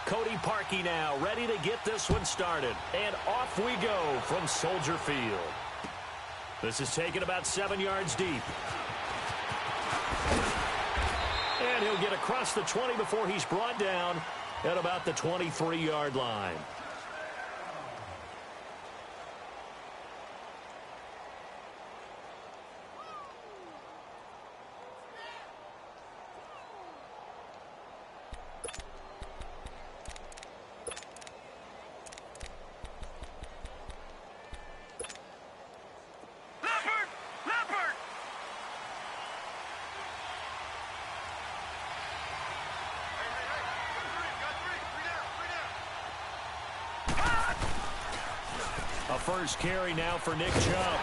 Cody Parkey now ready to get this one started. And off we go from Soldier Field. This is taken about 7 yards deep. And he'll get across the 20 before he's brought down at about the 23-yard line. A first carry now for Nick Chubb.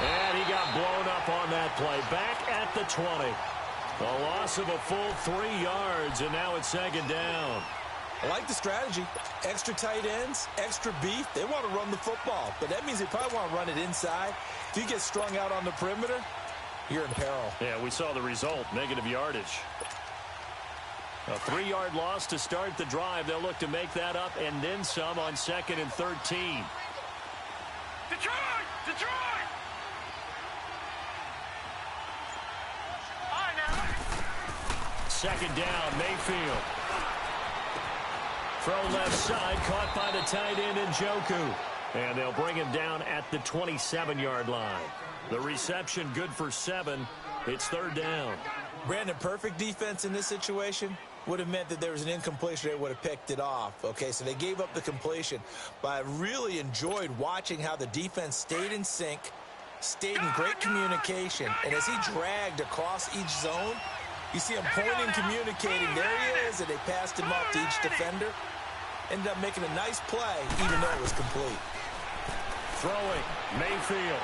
And he got blown up on that play. Back at the 20. A loss of a full 3 yards, and now it's second down. I like the strategy. Extra tight ends, extra beef. They want to run the football, but that means they probably want to run it inside. If you get strung out on the perimeter, you're in peril. Yeah, we saw the result, negative yardage. A 3-yard loss to start the drive. They'll look to make that up and then some on 2nd and 13. Detroit! Detroit! All right, now. Second down, Mayfield. Throw left side, caught by the tight end Njoku. And they'll bring him down at the 27-yard line. The reception good for 7. It's third down. Brandon, perfect defense in this situation would have meant that there was an incompletion. They would have picked it off. Okay, so they gave up the completion. But I really enjoyed watching how the defense stayed in sync, stayed in great communication. And as he dragged across each zone, you see him pointing, communicating. There he is, and they passed him off to each defender. Ended up making a nice play, even though it was complete. Throwing, Mayfield.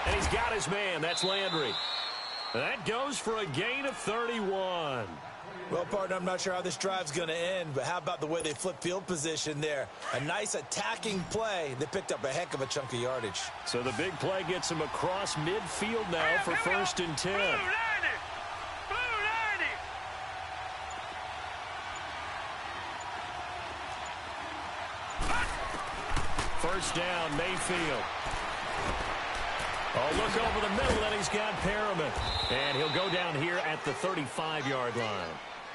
And he's got his man. That's Landry. That goes for a gain of 31. Well, partner, I'm not sure how this drive's going to end, but how about the way they flip field position there? A nice attacking play. They picked up a heck of a chunk of yardage. So the big play gets him across midfield now for 1st and 10. Blue 90! Blue 90! First down, Mayfield. Oh, look over the middle, and he's got Perriman. And he'll go down here at the 35-yard line.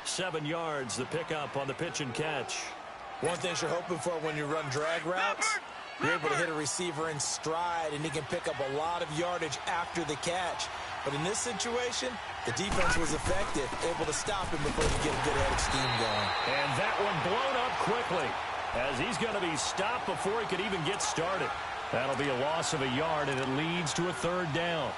7 yards, the pickup on the pitch and catch. One thing you're hoping for when you run drag routes, you're able to hit a receiver in stride, and he can pick up a lot of yardage after the catch. But in this situation, the defense was effective, able to stop him before you get a good head of steam going. And that one blown up quickly, as he's going to be stopped before he could even get started. That'll be a loss of a yard, and it leads to a third down.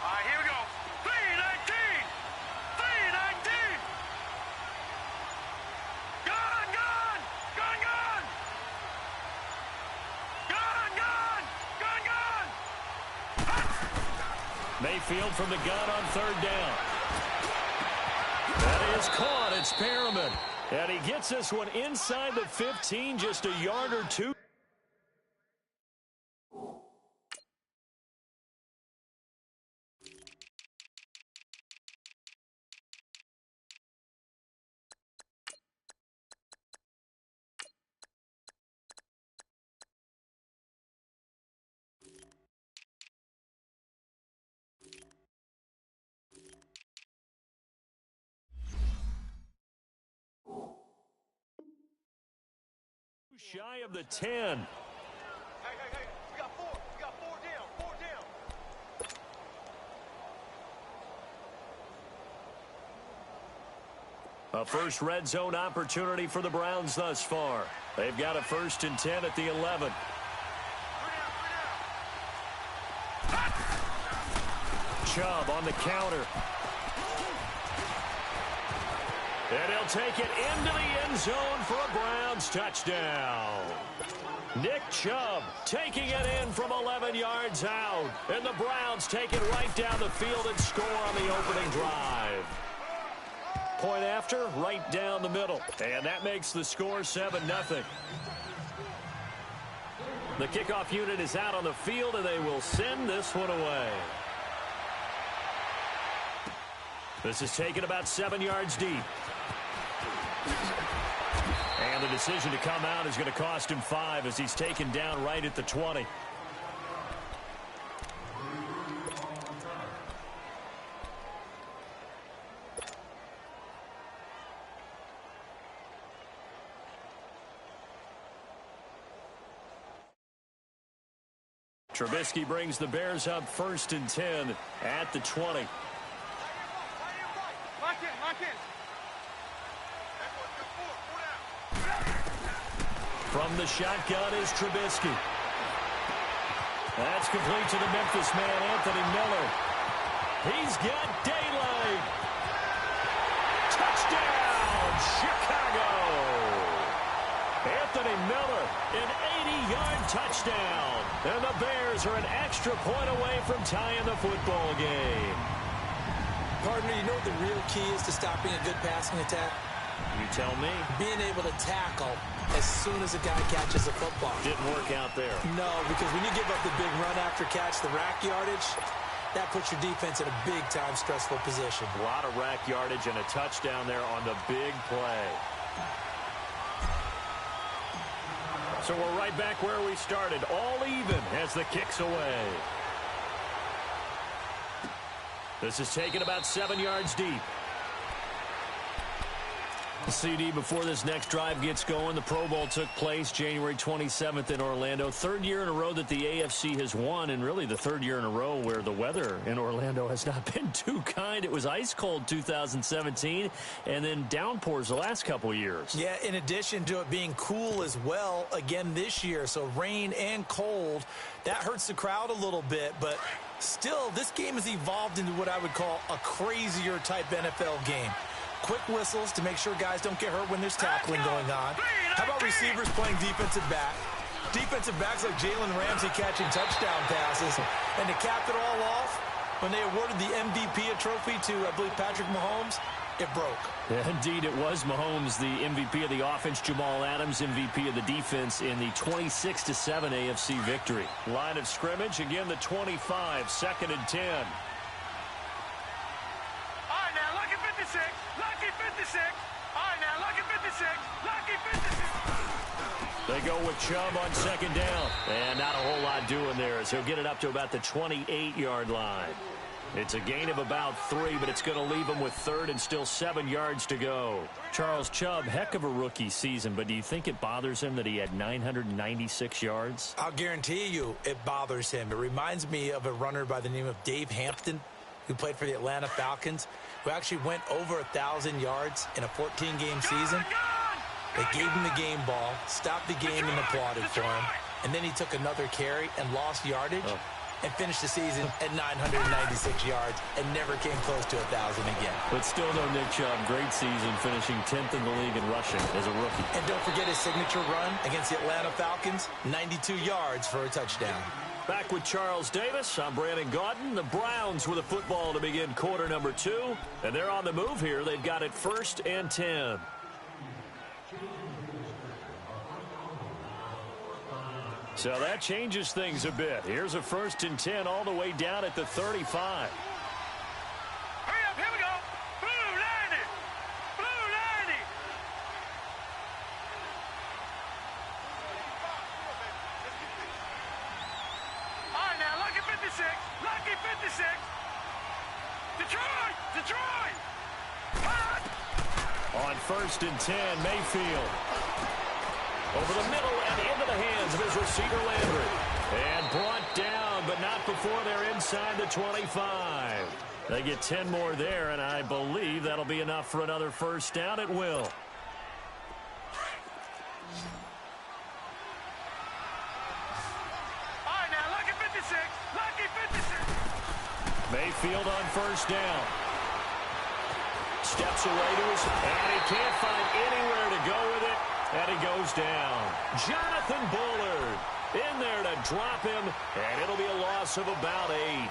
All right, here we go. 319! 319! Gone, gone! Gone, gone! Gone, gone! Gone, gone! Mayfield from the gun on third down. That is caught. It's Perriman. And he gets this one inside the 15, just a yard or two. Shy of the 10. Hey, we got 4. We got 4 down. 4 down. A first red zone opportunity for the Browns thus far. They've got a 1st and 10 at the 11. Chubb on the counter. And he'll take it into the end zone for a Browns touchdown. Nick Chubb taking it in from 11 yards out. And the Browns take it right down the field and score on the opening drive. Point after, right down the middle. And that makes the score 7-0. The kickoff unit is out on the field, and they will send this one away. This is taken about 7 yards deep. And the decision to come out is going to cost him 5 as he's taken down right at the 20. Trubisky brings the Bears up 1st and 10 at the 20. From the shotgun is Trubisky. That's complete to the Memphis man, Anthony Miller. He's got daylight. Touchdown, Chicago. Anthony Miller, an 80-yard touchdown. And the Bears are an extra point away from tying the football game. Partner, you know what the real key is to stopping a good passing attack? You tell me. Being able to tackle as soon as a guy catches the football. Didn't work out there. No, because when you give up the big run after catch, the rack yardage, that puts your defense in a big-time stressful position. A lot of rack yardage and a touchdown there on the big play. So we're right back where we started, all even as the kick's away. This is taken about 7 yards deep. CD, before this next drive gets going, the Pro Bowl took place January 27th in Orlando. 3rd year in a row that the AFC has won, and really the 3rd year in a row where the weather in Orlando has not been too kind. It was ice cold 2017, and then downpours the last couple years. Yeah, in addition to it being cool as well again this year, so rain and cold, that hurts the crowd a little bit, but still, this game has evolved into what I would call a crazier type NFL game. Quick whistles to make sure guys don't get hurt when there's tackling going on. How about receivers playing defensive back? Defensive backs like Jalen Ramsey catching touchdown passes. And to cap it all off, when they awarded the MVP trophy to, I believe, Patrick Mahomes, it broke. Yeah, indeed, it was Mahomes, the MVP of the offense. Jamal Adams, MVP of the defense in the 26-7 AFC victory. Line of scrimmage, again, the 25, 2nd and 10. They go with Chubb on 2nd down. And not a whole lot doing there as he'll get it up to about the 28-yard line. It's a gain of about 3, but it's going to leave him with 3rd and still 7 yards to go. Charles Chubb, heck of a rookie season, but do you think it bothers him that he had 996 yards? I'll guarantee you it bothers him. It reminds me of a runner by the name of Dave Hampton, who played for the Atlanta Falcons, who actually went over 1,000 yards in a 14-game season. They gave him the game ball, stopped the game, and applauded for him. And then he took another carry and lost yardage and finished the season at 996 yards and never came close to 1,000 again. But still, though, Nick Chubb, great season, finishing 10th in the league in rushing as a rookie. And don't forget his signature run against the Atlanta Falcons, 92 yards for a touchdown. Back with Charles Davis, I'm Brandon Gaudin. The Browns with a football to begin quarter number 2. And they're on the move here. They've got it 1st and 10. So that changes things a bit. Here's a 1st and 10 all the way down at the 35. Hurry up, here we go. Blue 90. Blue 90. All right, now, lucky 56. Lucky 56. Detroit. Detroit. Hot. On 1st and 10, Mayfield. Over the middle and into the hands of his receiver, Landry. And brought down, but not before they're inside the 25. They get 10 more there, and I believe that'll be enough for another 1st down. It will. All right, now, lucky 56. Lucky 56. Mayfield on 1st down. Steps away to his, and he can't find anywhere to go with it. And he goes down. Jonathan Bullard in there to drop him, and it'll be a loss of about 8.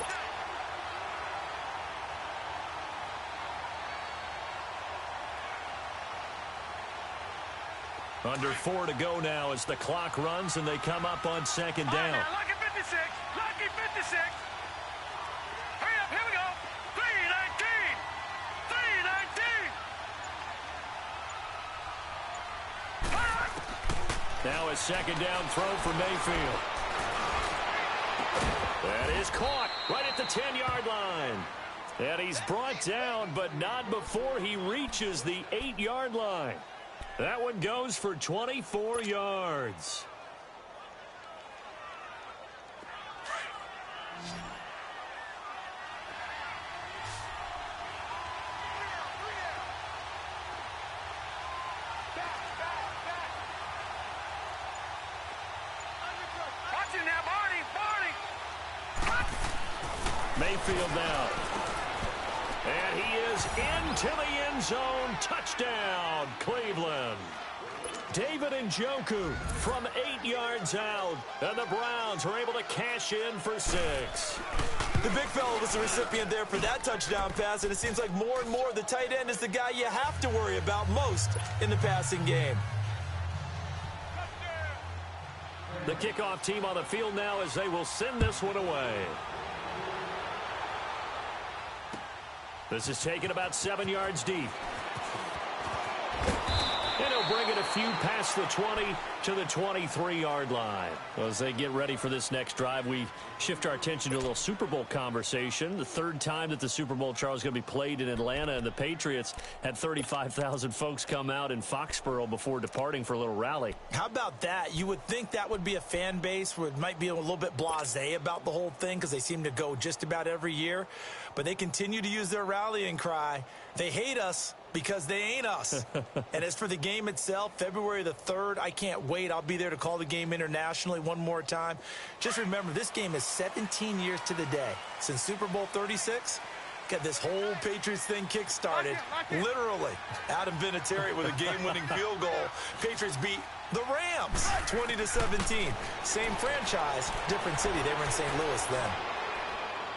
Under 4 to go now as the clock runs and they come up on second down. Now, lucky 56. Lucky 56. Hurry up. Here we go. 3:19. 3:19. Now a second down throw for Mayfield. That is caught right at the 10-yard line. And he's brought down, but not before he reaches the 8-yard line. That one goes for 24 yards. Watch it now, Barney. Mayfield now. And he is into the end zone. Touchdown, Cleveland. David Njoku from 8 yards out. And the Browns are able to cash in for 6. The big fella was the recipient there for that touchdown pass, and it seems like more and more the tight end is the guy you have to worry about most in the passing game. The kickoff team on the field now as they will send this one away. This is taken about 7 yards deep. And he'll bring it a few past the 20 to the 23-yard line. Well, as they get ready for this next drive, we shift our attention to a little Super Bowl conversation. The third time that the Super Bowl, Charles, is going to be played in Atlanta, and the Patriots had 35,000 folks come out in Foxborough before departing for a little rally. How about that? You would think that would be a fan base where it might be a little bit blasé about the whole thing because they seem to go just about every year. But they continue to use their rallying cry. They hate us because they ain't us. And as for the game itself, February the 3rd, I can't wait. I'll be there to call the game internationally one more time. Just remember, this game is 17 years to the day since Super Bowl 36. Got this whole Patriots thing kick-started. Literally, Adam Vinatieri with a game-winning field goal. Patriots beat the Rams 20-17. Same franchise, different city. They were in St. Louis then.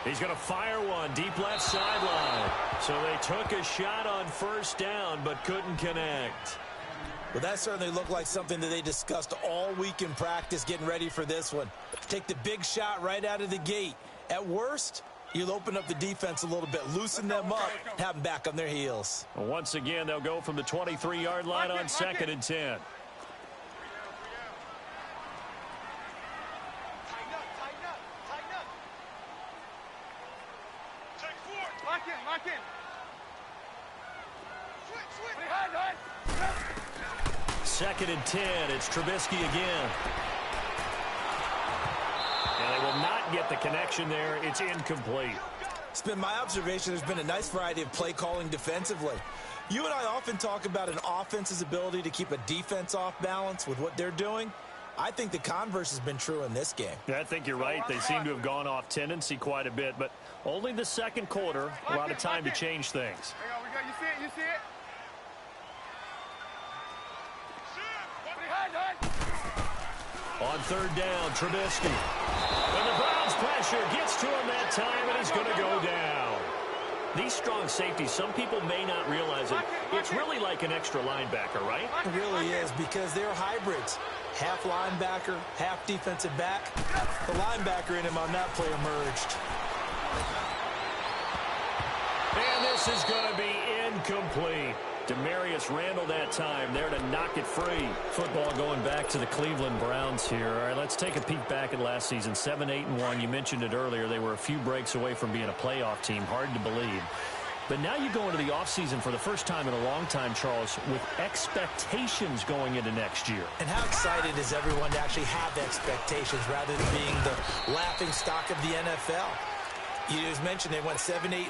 He's going to fire one deep left sideline. So they took a shot on first down but couldn't connect. Well, that certainly looked like something that they discussed all week in practice getting ready for this one. Take the big shot right out of the gate. At worst, you'll open up the defense a little bit, loosen them up, have them back on their heels. Once again, they'll go from the 23-yard line on second and 10. Lock in. Switch. Second and 10. It's Trubisky again. And they will not get the connection there. It's incomplete. It's been my observation there's been a nice variety of play calling defensively. You and I often talk about an offense's ability to keep a defense off balance with what they're doing. I think the converse has been true in this game. Yeah, I think you're right. They seem to have gone off tendency quite a bit, but only the second quarter, a lot of time to change things. You see it? On third down, Trubisky. And the Browns pressure gets to him that time, and he's going to go down. These strong safeties, some people may not realize it. It's really like an extra linebacker, right? It really is because they're hybrids. Half linebacker, half defensive back. The linebacker in him on that play emerged. And this is going to be incomplete. Demarius Randall that time there to knock it free. Football going back to the Cleveland Browns here. All right, let's take a peek back at last season. 7-8-1. You mentioned it earlier. They were a few breaks away from being a playoff team. Hard to believe. But now you go into the offseason for the first time in a long time, Charles, with expectations going into next year. And how excited is everyone to actually have expectations rather than being the laughing stock of the NFL? You just mentioned they went 7-8-1,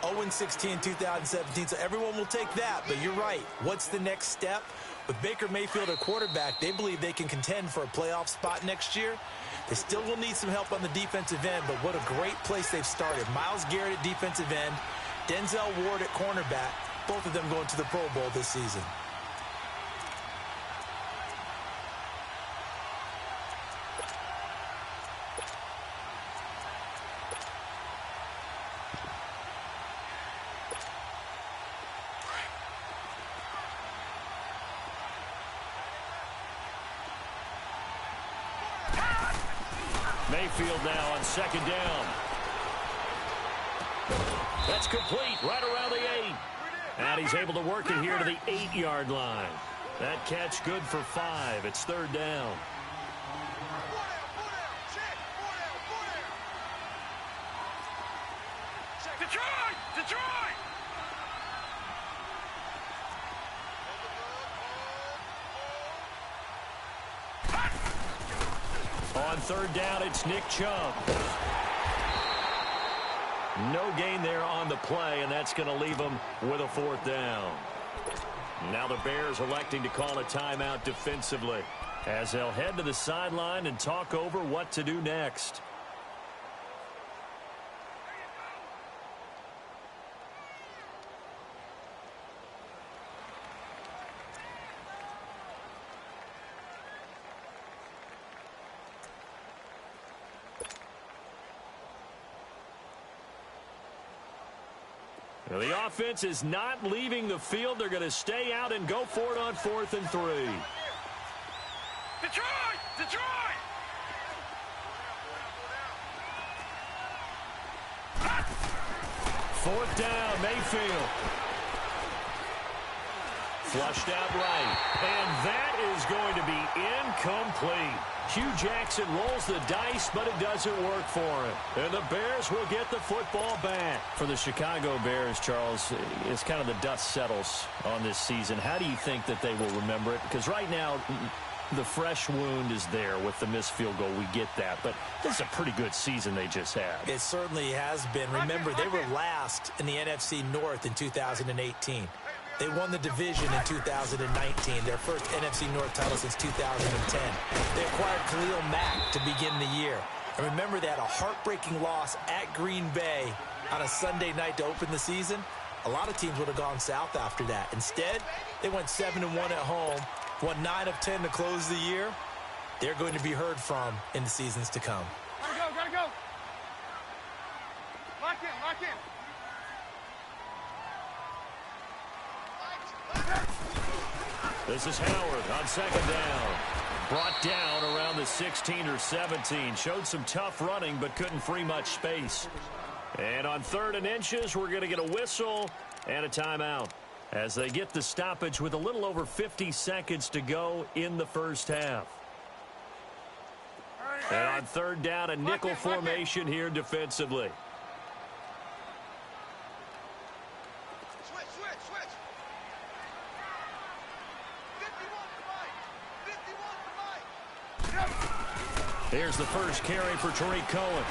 0-16 in 2017, so everyone will take that. But you're right. What's the next step? With Baker Mayfield at quarterback, they believe they can contend for a playoff spot next year. They still will need some help on the defensive end, but what a great place they've started. Myles Garrett at defensive end, Denzel Ward at cornerback, both of them going to the Pro Bowl this season. Mayfield now on second down. That's complete right around the 8. And he's able to work it here to the 8-yard line. That catch good for 5. It's third down. Detroit! On third down, it's Nick Chubb. No gain there on the play, and that's going to leave him with a fourth down. Now the Bears electing to call a timeout defensively as they'll head to the sideline and talk over what to do next. The offense is not leaving the field. They're going to stay out and go for it on 4th and 3. Detroit! Fourth down, Mayfield. Flushed out right. And that is going to be incomplete. Hugh Jackson rolls the dice, but it doesn't work for him. And the Bears will get the football back. For the Chicago Bears, Charles, it's kind of the dust settles on this season. How do you think that they will remember it? Because right now, the fresh wound is there with the missed field goal. We get that. But this is a pretty good season they just had. It certainly has been. Remember, they were last in the NFC North in 2018. They won the division in 2019, their first NFC North title since 2010. They acquired Khalil Mack to begin the year. And remember, they had a heartbreaking loss at Green Bay on a Sunday night to open the season. A lot of teams would have gone south after that. Instead, they went 7-1 at home, won 9 of 10 to close the year. They're going to be heard from in the seasons to come. Gotta go. Lock in. This is Howard on second down. Brought down around the 16 or 17. Showed some tough running, but couldn't free much space. And on 3rd and inches, we're going to get a whistle and a timeout as they get the stoppage with a little over 50 seconds to go in the first half. And on 3rd down, a nickel formation here defensively. Here's the first carry for Tariq Cohen.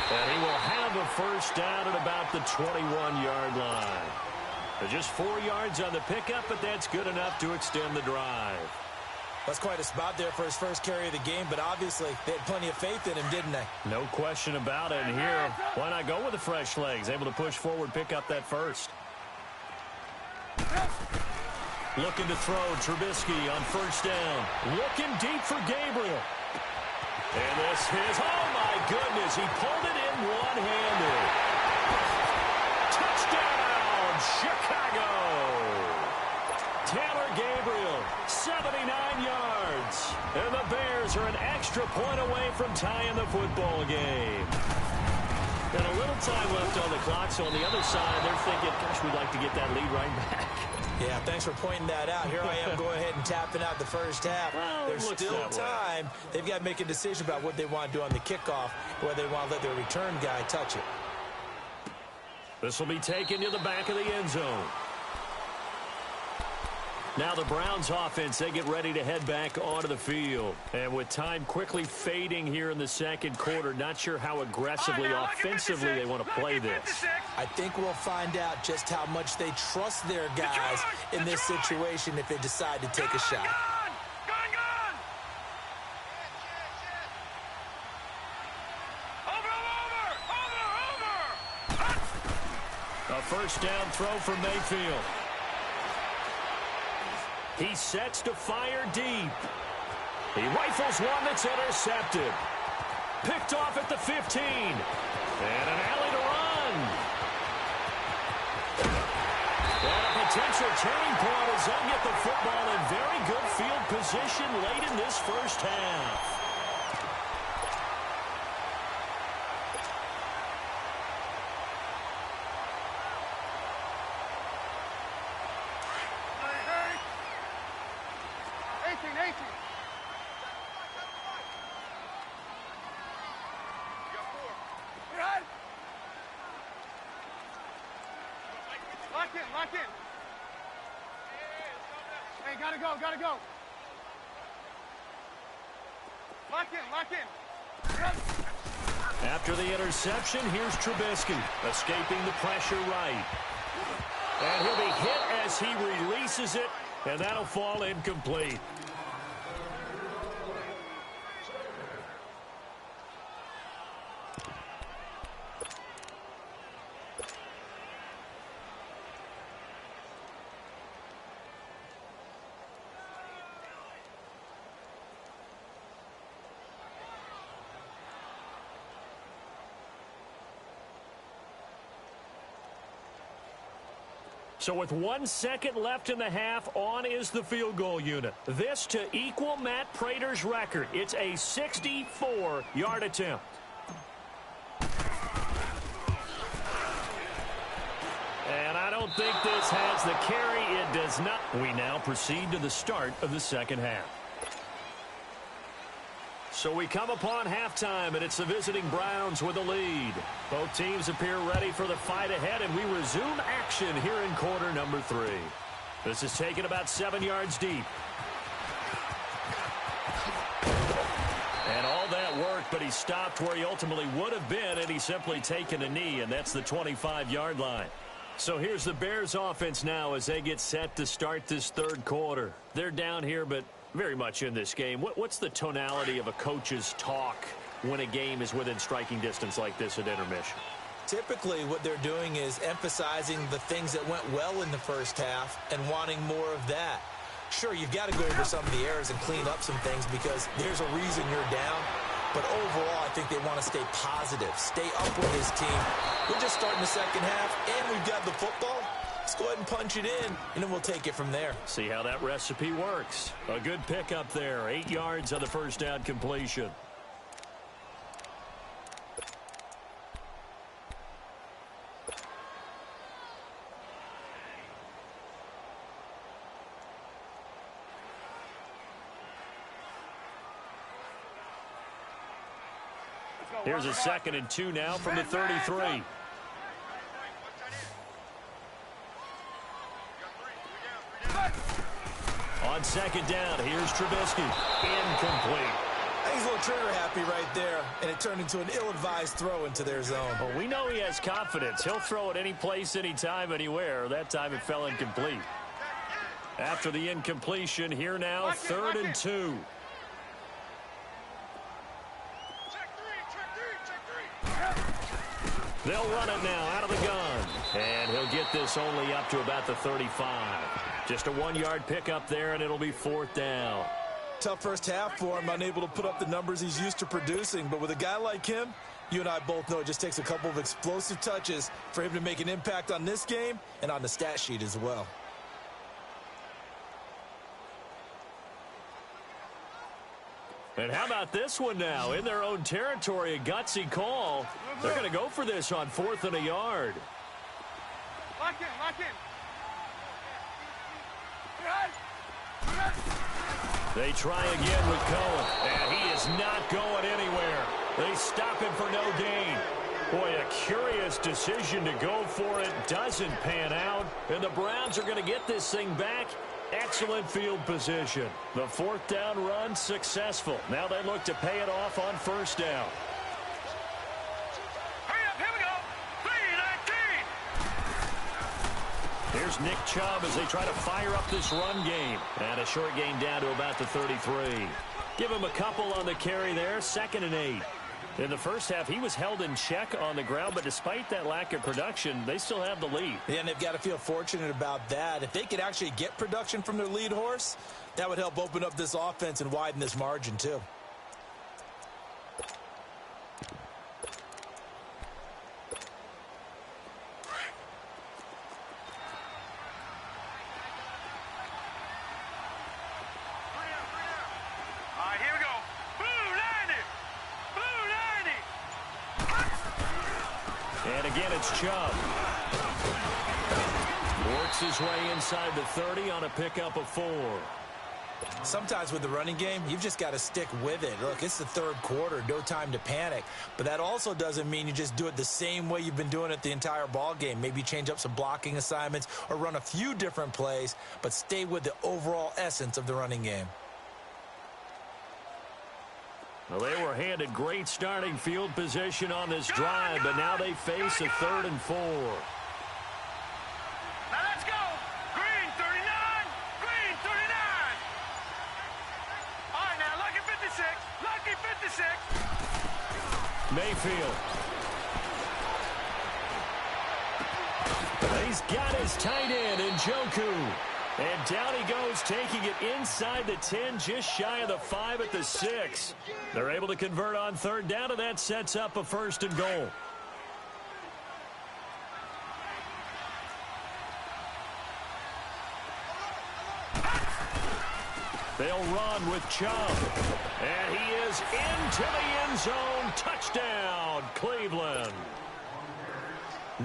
And he will have a first down at about the 21-yard line. Just 4 yards on the pickup, but that's good enough to extend the drive. That's quite a spot there for his first carry of the game, but obviously they had plenty of faith in him, didn't they? No question about it. And here, why not go with the fresh legs? Able to push forward, pick up that first. Looking to throw, Trubisky on first down. Looking deep for Gabriel. And this is, oh my goodness, he pulled it in one-handed. Touchdown, Chicago. Taylor Gabriel, 79 yards. And the Bears are an extra point away from tying the football game. And a little time left on the clock, so on the other side, they're thinking, gosh, we'd like to get that lead right back. Yeah, thanks for pointing that out. Here I am going ahead and tapping out the first half. Well, there's still time. They've got to make a decision about what they want to do on the kickoff, whether they want to let their return guy touch it. This will be taken to the back of the end zone. Now the Browns offense, they get ready to head back onto the field. And with time quickly fading here in the second quarter, not sure how aggressively, offensively they want to play this. I think we'll find out just how much they trust their guys in this situation if they decide to take a shot. Gone! Over! A first down throw for Mayfield. He sets to fire deep. He rifles one that's intercepted. Picked off at the 15. And an alley to run. And a potential turning point as they'll get the football in very good field position late in this first half. 18. Lock in. Hey, gotta go. Lock in. After the interception, here's Trubisky, escaping the pressure right. And he'll be hit as he releases it, and that'll fall incomplete. So with 1 second left in the half, on is the field goal unit. This to equal Matt Prater's record. It's a 64-yard attempt. And I don't think this has the carry. It does not. We now proceed to the start of the second half. So we come upon halftime, and it's the visiting Browns with a lead. Both teams appear ready for the fight ahead, and we resume action here in quarter number 3. This is taken about 7 yards deep. And all that work, but he stopped where he ultimately would have been, and he's simply taken a knee, and that's the 25-yard line. So here's the Bears offense now as they get set to start this third quarter. They're down here, but very much in this game. What's the tonality of a coach's talk when a game is within striking distance like this at intermission? Typically, what they're doing is emphasizing the things that went well in the first half and wanting more of that. Sure, you've got to go over some of the errors and clean up some things because there's a reason you're down. But overall, I think they want to stay positive, stay up with this team. We're just starting the second half, and we've got the football. Let's go ahead and punch it in, and then we'll take it from there. See how that recipe works. A good pickup there. 8 yards on the first down completion. Here's a 2nd and 2 now from the 33. On 2nd down, here's Trubisky. Incomplete. I think he's a little trigger happy right there, and it turned into an ill-advised throw into their zone. Well, we know he has confidence. He'll throw it any place, anytime, anywhere. That time it fell incomplete. After the incompletion, here now, 3rd and 2. They'll run it now out of the gun. And he'll get this only up to about the 35. Just a 1-yard pickup there, and it'll be 4th down. Tough first half for him, unable to put up the numbers he's used to producing. But with a guy like him, you and I both know it just takes a couple of explosive touches for him to make an impact on this game and on the stat sheet as well. And how about this one now? In their own territory, a gutsy call. They're going to go for this on 4th and a yard. Lock in. They try again with Cohen, and he is not going anywhere. They stop him for no gain. Boy, a curious decision to go for it. Doesn't pan out, and the Browns are going to get this thing back. Excellent field position. The 4th down run successful. Now they look to pay it off on 1st down. Hurry up, here we go. 3-19. Here's Nick Chubb as they try to fire up this run game. And a short gain down to about the 33. Give him a couple on the carry there. 2nd and 8. In the first half, he was held in check on the ground, but despite that lack of production, they still have the lead. Yeah, and they've got to feel fortunate about that. If they could actually get production from their lead horse, that would help open up this offense and widen this margin, too. And again, it's Chubb. Works his way inside the 30 on a pickup of 4. Sometimes with the running game, you've just got to stick with it. Look, it's the third quarter, no time to panic. But that also doesn't mean you just do it the same way you've been doing it the entire ball game. Maybe change up some blocking assignments or run a few different plays, but stay with the overall essence of the running game. Well, they were handed great starting field position on this drive, but now they face a 3rd and 4. Now let's go. Green 39. Green 39. All right, now lucky 56. Lucky 56. Mayfield. He's got his tight end in Njoku. And down he goes, taking it inside the 10, just shy of the 5 at the 6. They're able to convert on 3rd down, and that sets up a 1st and goal. They'll run with Chubb. And he is into the end zone. Touchdown, Cleveland.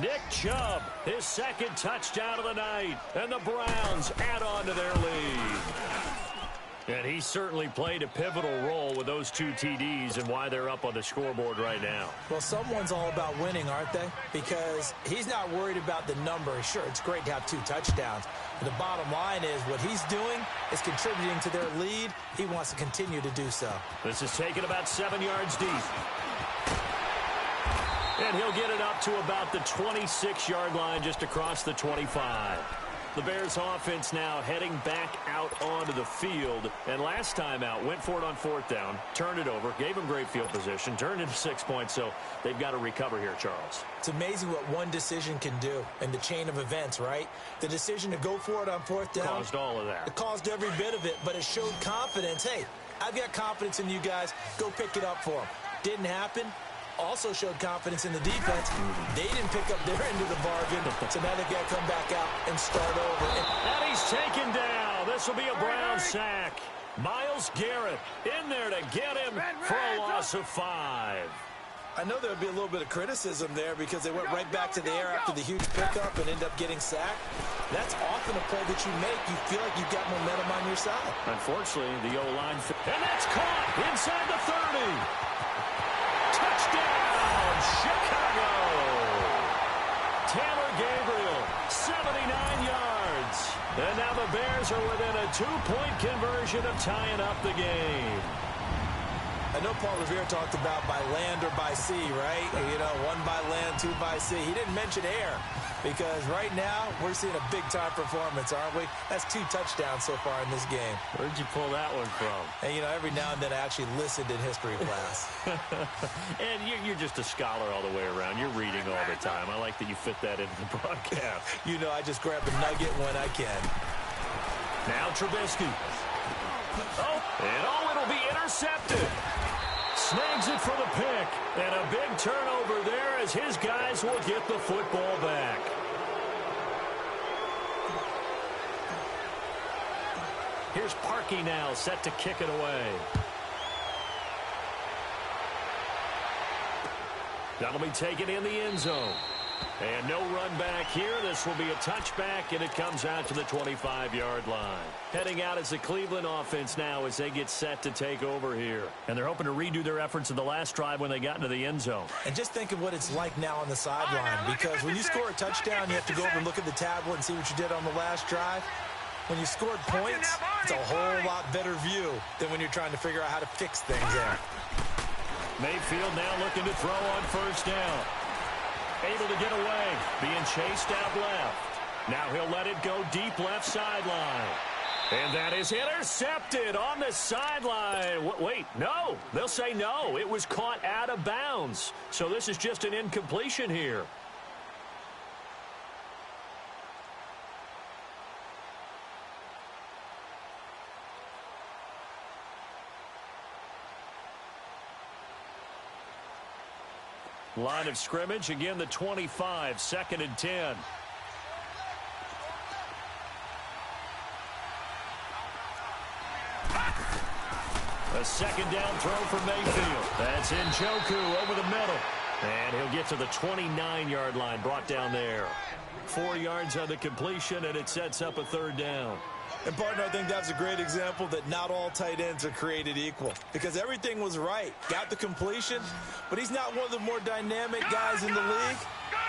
Nick Chubb, his 2nd touchdown of the night. And the Browns add on to their lead. And he certainly played a pivotal role with those 2 TDs and why they're up on the scoreboard right now. Well, someone's all about winning, aren't they? Because he's not worried about the number. Sure, it's great to have 2 touchdowns. But the bottom line is what he's doing is contributing to their lead. He wants to continue to do so. This is taken about 7 yards deep. And he'll get it up to about the 26-yard line, just across the 25. The Bears offense now heading back out onto the field. And last time out, went for it on 4th down, turned it over, gave him great field position, turned into 6 points. So they've got to recover here, Charles. It's amazing what one decision can do in the chain of events, right? The decision to go for it on 4th down. Caused all of that. It caused every bit of it, but it showed confidence. Hey, I've got confidence in you guys. Go pick it up for them. Didn't happen. Also showed confidence in the defense. They didn't pick up their end of the bargain, so now they've got to come back out and start over. And he's taken down. This will be a Brown sack. Myles Garrett in there to get him for a loss of 5. I know there would be a little bit of criticism there because they went right back to the air after the huge pickup and ended up getting sacked. That's often a play that you make. You feel like you've got momentum on your side. Unfortunately, the O-line. And that's caught inside the 30. Touchdown, Chicago. Taylor Gabriel, 79 yards. And now the Bears are within a 2-point conversion of tying up the game. I know Paul Revere talked about by land or by sea, right? You know, 1 by land, 2 by sea. He didn't mention air because right now we're seeing a big-time performance, aren't we? That's 2 touchdowns so far in this game. Where'd you pull that one from? And, you know, every now and then I actually listened in history class. And you're just a scholar all the way around. You're reading all the time. I like that you fit that into the broadcast. You know, I just grab a nugget when I can. Now Trubisky. Oh, it'll be intercepted. Snags it for the pick. And a big turnover there as his guys will get the football back. Here's Parkey now, set to kick it away. That'll be taken in the end zone. And no run back here. This will be a touchback, and it comes out to the 25-yard line. Heading out is the Cleveland offense now as they get set to take over here. And they're hoping to redo their efforts in the last drive when they got into the end zone. And just think of what it's like now on the sideline, because when you score a touchdown, you have to go over and look at the tablet and see what you did on the last drive. When you scored points, it's a whole lot better view than when you're trying to figure out how to fix things there. Mayfield now looking to throw on 1st down. Able to get away, being chased out left. Now he'll let it go deep left sideline. And that is intercepted on the sideline. Wait, no. They'll say no. It was caught out of bounds. So this is just an incompletion here. Line of scrimmage, again the 25, 2nd and 10. A 2nd down throw for Mayfield. That's Njoku over the middle. And he'll get to the 29-yard line, brought down there. 4 yards on the completion, and it sets up a 3rd down. And, partner, I think that's a great example that not all tight ends are created equal because everything was right. Got the completion, but he's not one of the more dynamic guys in the league.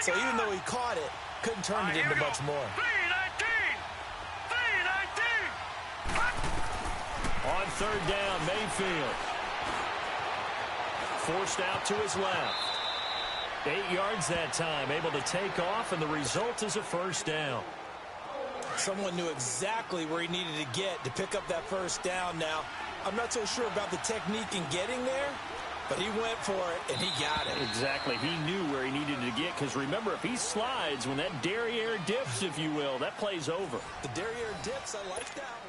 So even though he caught it, couldn't turn it into much more. 3-19. On third down, Mayfield. Forced out to his left. 8 yards that time, able to take off, and the result is a first down. Someone knew exactly where he needed to get to pick up that first down. Now, I'm not so sure about the technique in getting there, but he went for it, and he got it. Exactly. He knew where he needed to get, because remember, if he slides, when that derriere dips, if you will, that play's over. The derriere dips, I like that one.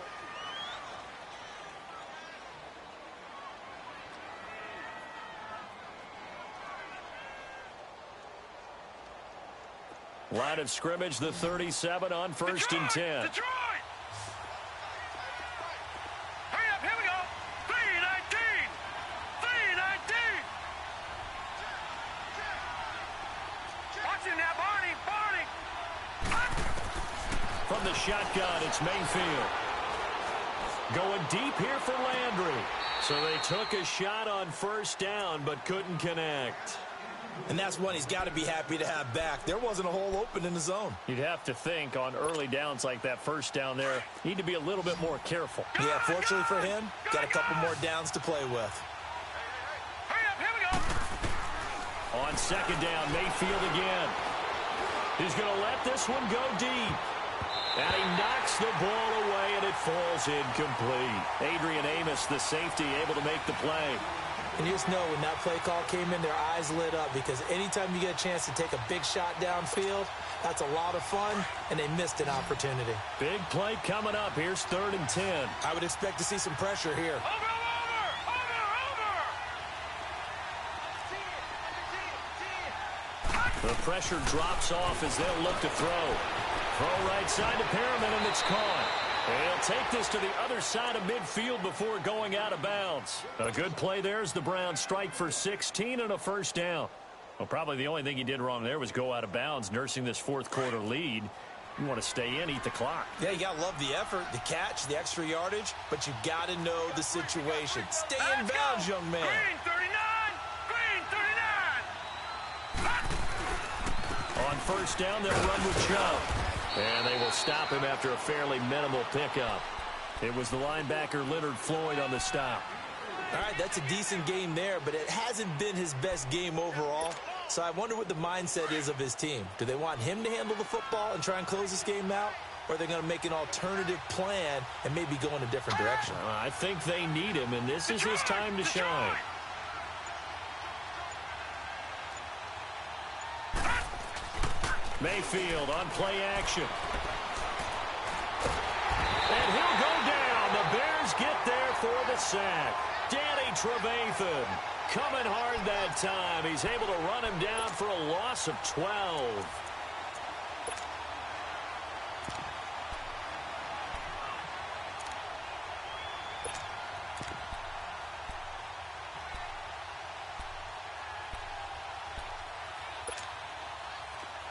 Line of scrimmage, the 37 on first and 10. Detroit! Hurry up, here we go. 3-19. 3-19. Watch him now, Barney. From the shotgun, it's Mayfield. Going deep here for Landry. So they took a shot on first down, but couldn't connect. And that's one he's got to be happy to have back. There wasn't a hole open in the zone. You'd have to think on early downs like that first down there, need to be a little bit more careful. Yeah, fortunately for him, got a couple more downs to play with. Hurry up, here we go. On second down, Mayfield again. He's going to let this one go deep. And he knocks the ball away, and it falls incomplete. Adrian Amos, the safety, able to make the play. And you just know when that play call came in, their eyes lit up because anytime you get a chance to take a big shot downfield, that's a lot of fun, and they missed an opportunity. Big play coming up. Here's 3rd and 10. I would expect to see some pressure here. Over. The pressure drops off as they'll look to throw. Throw right side to Perriman, and it's caught. He'll take this to the other side of midfield before going out of bounds. A good play there as the Browns strike for 16 and a first down. Well, probably the only thing he did wrong there was go out of bounds, nursing this fourth quarter lead. You want to stay in, eat the clock. Yeah, you got to love the effort, the catch, the extra yardage, but you got to know the situation. Stay in bounds, young man. Green 39. On first down, they'll run with Chubb. And they will stop him after a fairly minimal pickup. It was the linebacker Leonard Floyd on the stop. All right, that's a decent game there, but it hasn't been his best game overall. So I wonder what the mindset is of his team. Do they want him to handle the football and try and close this game out? Or are they going to make an alternative plan and maybe go in a different direction? I think they need him, and this is his time to shine. Mayfield on play action. And he'll go down. The Bears get there for the sack. Danny Trevathan coming hard that time. He's able to run him down for a loss of 12.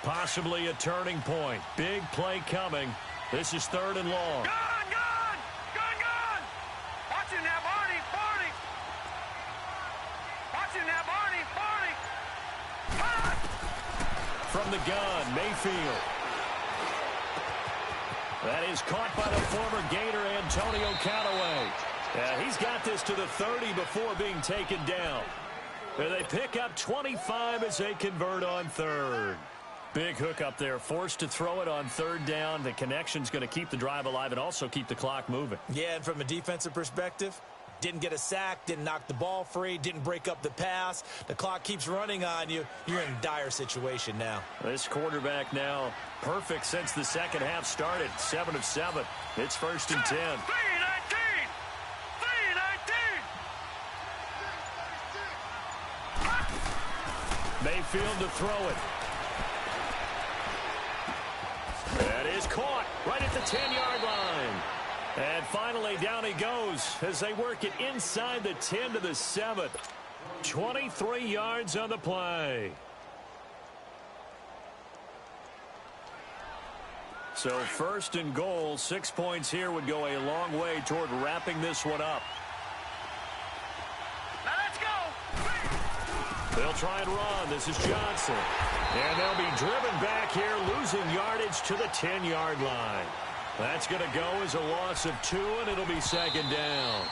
Possibly a turning point. Big play coming. This is 3rd and long. Gone. Watch him now, Barney. Watch him now, Barney. From the gun, Mayfield. That is caught by the former Gator, Antonio Callaway. He's got this to the 30 before being taken down. And they pick up 25 as they convert on 3rd. Big hook up there, forced to throw it on 3rd down. The connection's going to keep the drive alive and also keep the clock moving. Yeah, and from a defensive perspective, didn't get a sack, didn't knock the ball free, didn't break up the pass. The clock keeps running on you. You're in a dire situation now. This quarterback now perfect since the second half started. 7 of 7. It's 1st and 10. 3-19. Mayfield to throw it. That is caught right at the 10-yard line. And finally, down he goes as they work it inside the 10 to the 7. 23 yards on the play. So first and goal, 6 points here would go a long way toward wrapping this one up. Now let's go. They'll try and run. This is Johnson. And they'll be driven back here, losing yardage to the 10-yard line. That's going to go as a loss of 2, and it'll be second down.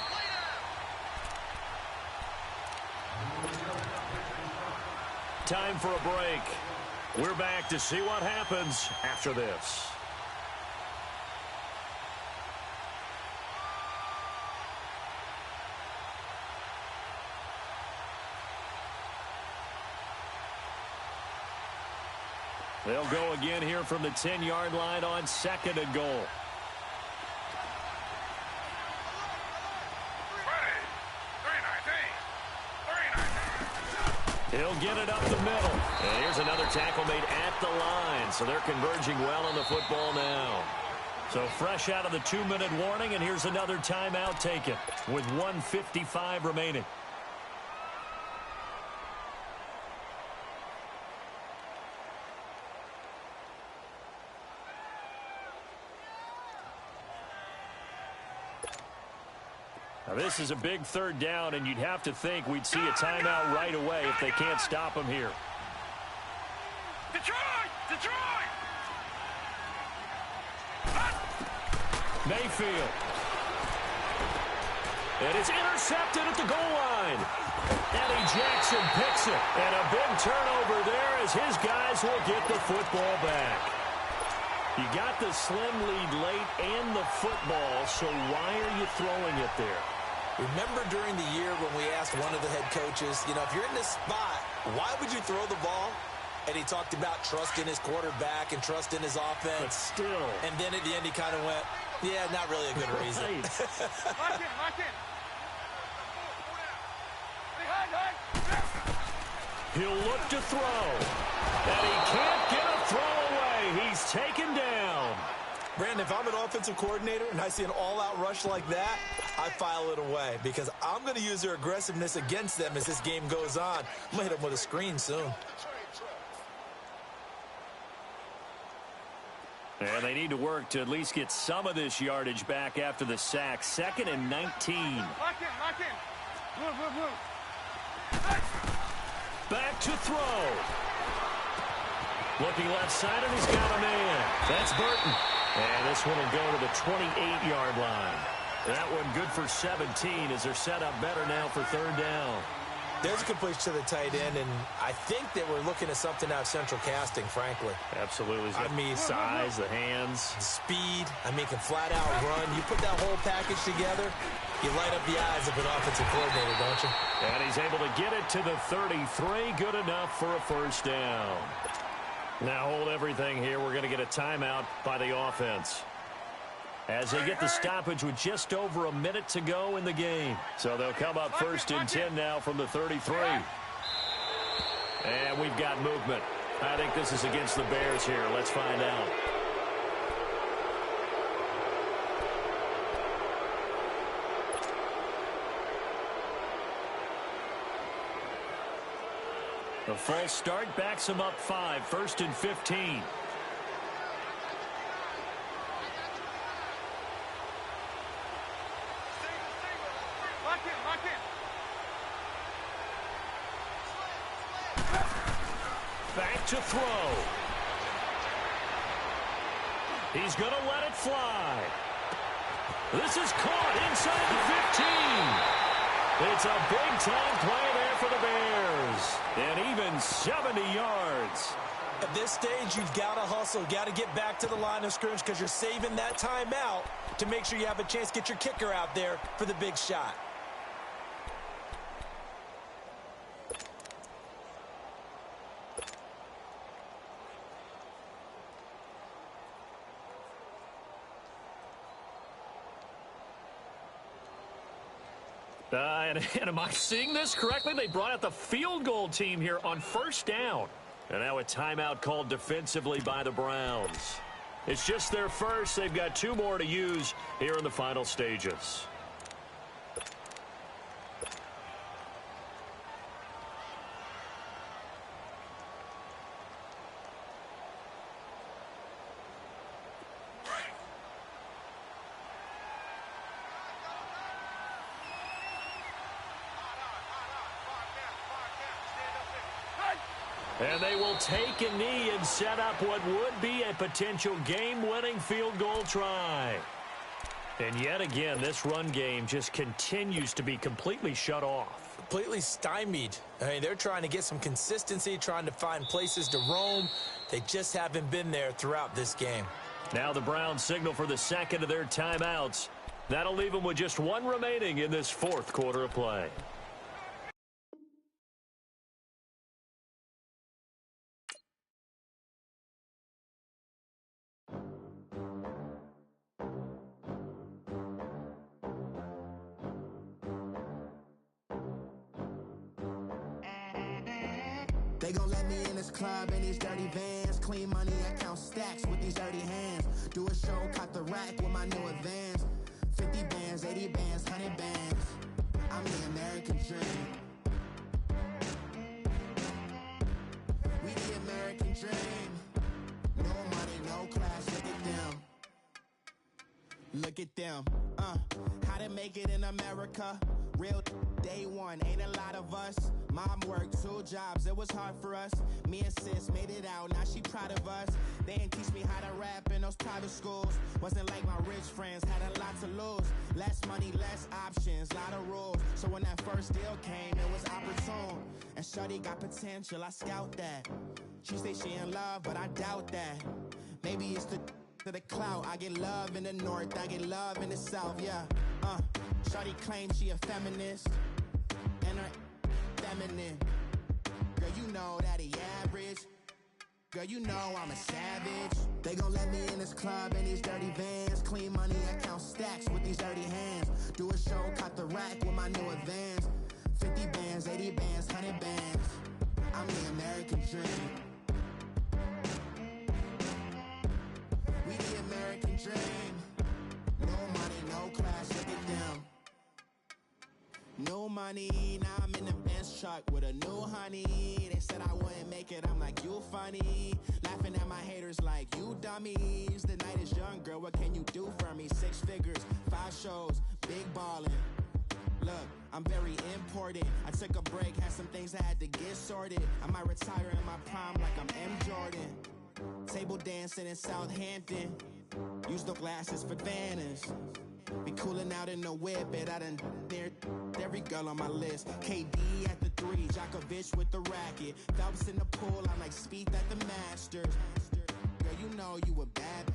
Time for a break. We're back to see what happens after this. They'll go again here from the 10-yard line on second and goal. He'll get it up the middle. And here's another tackle made at the line. So they're converging well on the football now. So fresh out of the 2-minute warning, and here's another timeout taken with 1:55 remaining. Now this is a big third down, and you'd have to think we'd see a timeout right away if they can't stop him here. Detroit! Detroit! Mayfield. And it's intercepted at the goal line. Eddie Jackson picks it. And a big turnover there as his guys will get the football back. You got the slim lead late and the football, so why are you throwing it there? Remember during the year when we asked one of the head coaches, you know, if you're in this spot, why would you throw the ball? And he talked about trusting his quarterback and trusting his offense. But still. And then at the end he kind of went, yeah, not really a good reason. Lock in, lock in. He'll look to throw. And he can't get a throw away. He's taken down. Brandon, if I'm an offensive coordinator and I see an all-out rush like that, I file it away because I'm going to use their aggressiveness against them as this game goes on. I'm going to hit them with a screen soon. And they need to work to at least get some of this yardage back after the sack. 2nd and 19. Lock in, lock in. Move, move, move. Back to throw. Looking left side, and he's got a man. That's Burton. And this one will go to the 28-yard line. That one good for 17 as they're set up better now for third down. There's a completion to the tight end, and I think that we're looking at something out of central casting, frankly. Absolutely. I mean, size, the hands. Speed. I mean, can flat out run. You put that whole package together, you light up the eyes of an offensive coordinator, don't you? And he's able to get it to the 33. Good enough for a first down. Now hold everything here. We're going to get a timeout by the offense as they get the stoppage with just over a minute to go in the game. So they'll come up first and 10 now from the 33. And we've got movement. I think this is against the Bears here. Let's find out. The false start backs him up 5. 1st and 15. Lock in, lock in. Back to throw. He's going to let it fly. This is caught inside the 15. It's a big-time play there for the Bears. And even 70 yards. At this stage, you've got to hustle. Got to get back to the line of scrimmage because you're saving that timeout to make sure you have a chance to get your kicker out there for the big shot. And am I seeing this correctly? They brought out the field goal team here on first down. And now a timeout called defensively by the Browns. It's just their first. They've got 2 more to use here in the final stages. And they will take a knee and set up what would be a potential game-winning field goal try. And yet again, this run game just continues to be completely shut off. Completely stymied. I mean, they're trying to get some consistency, trying to find places to roam. They just haven't been there throughout this game. Now the Browns signal for the second of their timeouts. That'll leave them with just one remaining in this fourth quarter of play. They gon' let me in this club in these dirty vans. Clean money, I count stacks with these dirty hands. Do a show, cut the rack with my new advance. 50 bands, 80 bands, 100 bands. I'm the American dream. We the American dream. No money, no class, look at them. Look at them, how to make it in America. Real day one, ain't a lot of us. Mom worked 2 jobs, it was hard for us. Me and sis made it out, now she proud of us. They didn't teach me how to rap in those private schools. Wasn't like my rich friends, had a lot to lose. Less money, less options, lot of rules. So when that first deal came, it was opportune. And shorty got potential, I scout that. She say she in love, but I doubt that. Maybe it's to the clout. I get love in the north, I get love in the south, yeah. Shorty claims she a feminist, and her feminine. Girl, you know that he average. Girl, you know I'm a savage. They gon' let me in this club in these dirty vans. Clean money, I count stacks with these dirty hands. Do a show, cut the rack with my new advance. 50 bands, 80 bands, 100 bands. I'm the American dream. We the American dream. No money, no class, look at them. No money, now I'm in the Benz truck with a new honey. They said I wouldn't make it, I'm like, you funny. Laughing at my haters like, you dummies. The night is young, girl, what can you do for me? 6 figures, 5 shows, big ballin'. Look, I'm very important. I took a break, had some things I had to get sorted. I might retire in my prime like I'm M. Jordan. Table dancing in Southampton. Use the glasses for Vannas. Be coolin' out in the whip, but I done there every girl on my list. KD at the 3, Djokovic with the racket. Phelps in the pool, I'm like Speed at the Masters. Girl, you know you a bad.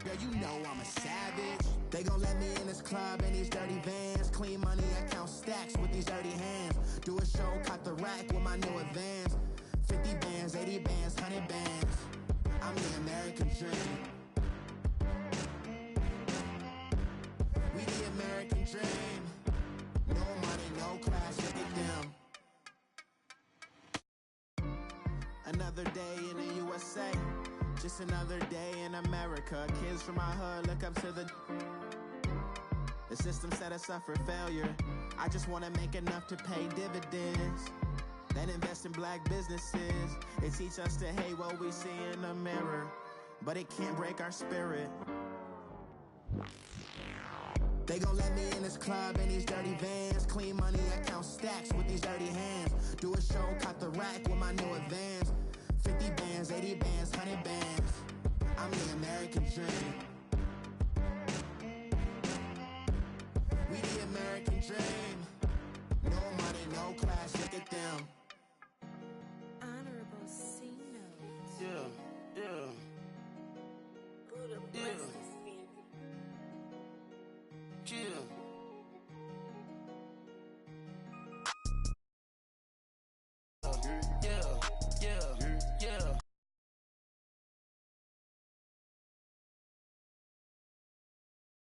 Girl, you know I'm a savage. They gon' let me in this club in these dirty vans. Clean money, I count stacks with these dirty hands. Do a show, cut the rack with my new advance. 50 bands, 80 bands, 100 bands. I'm the American dream. We the American dream. No money, no class, look at them. Another day in the USA. Just another day in America. Kids from my hood look up to the system set us up for failure. I just want to make enough to pay dividends. Then invest in black businesses. They teach us to hate what we see in the mirror, but it can't break our spirit. They gon' let me in this club in these dirty vans. Clean money, I count stacks with these dirty hands. Do a show, cut the rack with my new advance. 50 bands, 80 bands, 100 bands. I'm the American dream. We the American dream. No money, no class, look at them.